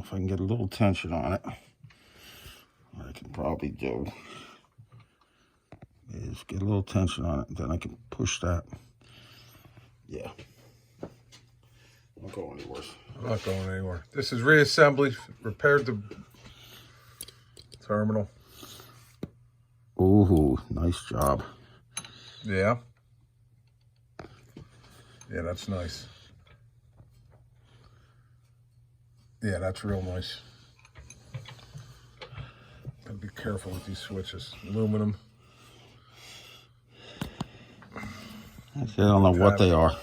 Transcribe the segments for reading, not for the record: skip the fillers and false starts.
if I can get a little tension on it, what I can probably do is get a little tension on it, then I can push that. Yeah. Not going anywhere. I'm not going anywhere. This is reassembly, repaired the terminal. Ooh, nice job. Yeah. Yeah, that's nice. Yeah, that's real nice. Gotta be careful with these switches. Aluminum. I don't know what they are.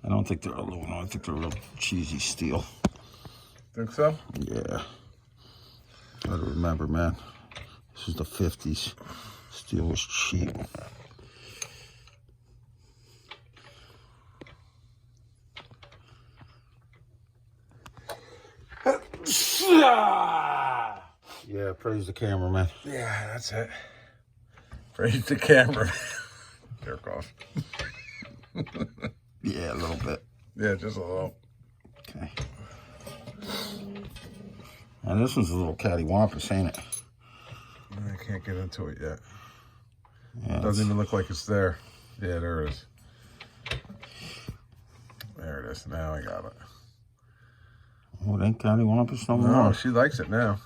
I don't think they're aluminum. I think they're real cheesy steel. Think so? Yeah. Gotta remember, man. This is the 50s. Steel was cheap. Yeah, praise the cameraman. Yeah, that's it. Praise the camera. Jerk off. Yeah, a little bit. Yeah, just a little. Okay. And this one's a little cattywampus, ain't it? I can't get into it yet. Yeah, It doesn't even look like it's there. Yeah, there it is. There it is. Now I got it. Oh, it ain't cattywampus no more. No, she likes it now.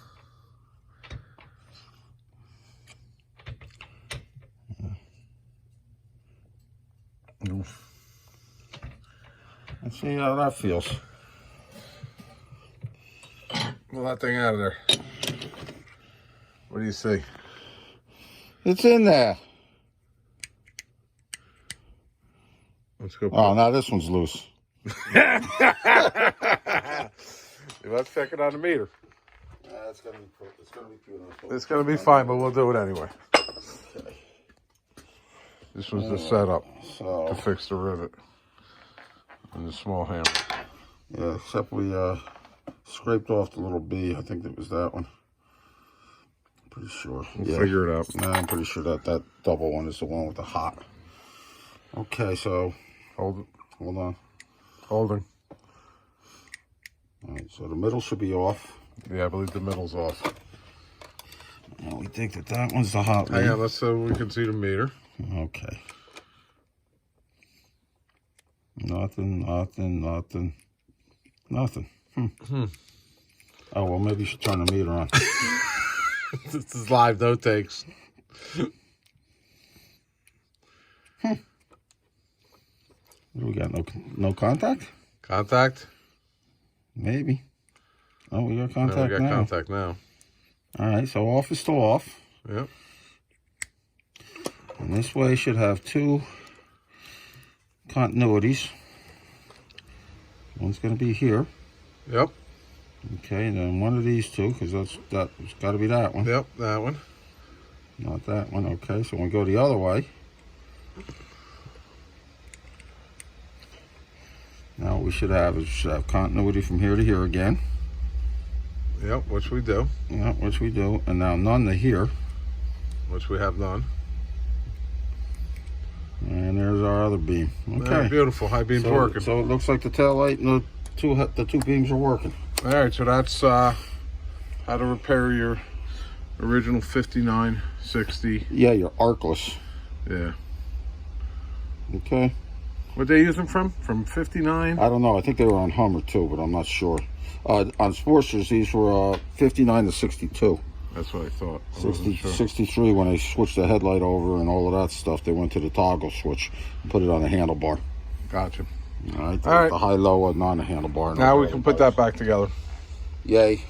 Oof. Let's see how that feels. Pull that thing out of there. What do you see? It's in there. Let's go. Oh, now this one's loose. Let's check it on the meter. It's gonna be beautiful. It's gonna be fine, but we'll do it anyway. Okay. This was the setup So, to fix the rivet and the small hammer. yeah, except we scraped off the little B. I think that was that one. Pretty sure. We'll figure it out. No, I'm pretty sure that double one is the one with the hot. Okay, so Hold it. hold on. Holding. All right, so the middle should be off. Yeah, I believe the middle's off. And we think that one's the hot Hang lead. on, let's so we can see the meter. Okay. Nothing. Oh, well, maybe you should turn the meter on. This is live, no takes. What do we got? No contact? Contact? Maybe. Oh, we got No, contact we got now. contact now. All right, so off is still off. Yep. And this way should have two continuities. One's going to be here. Yep. Okay, and then one of these two, because that's got to be that one. Yep, that one. Not that one. Okay, so we go the other way. Now what we should have is continuity from here to here again. Yep, which we do. Yeah, which we do. And now none to here. Which we have done. And there's our other beam. Okay. Yeah, beautiful. High beam's working. So it looks like the tail light and the two beams are working. All right, so that's how to repair your original 5960. Yeah, you're arcless. Yeah. Okay. What they use them from? From 59? I don't know. I think they were on Hummer too, but I'm not sure. On Sportsters, these were 59 to 62. That's what I thought. 63 when they switched the headlight over and all of that stuff. They went to the toggle switch and put it on the handlebar. Gotcha. All right. All right. The high-low and on the handlebar. Now we can put that back together. Yay.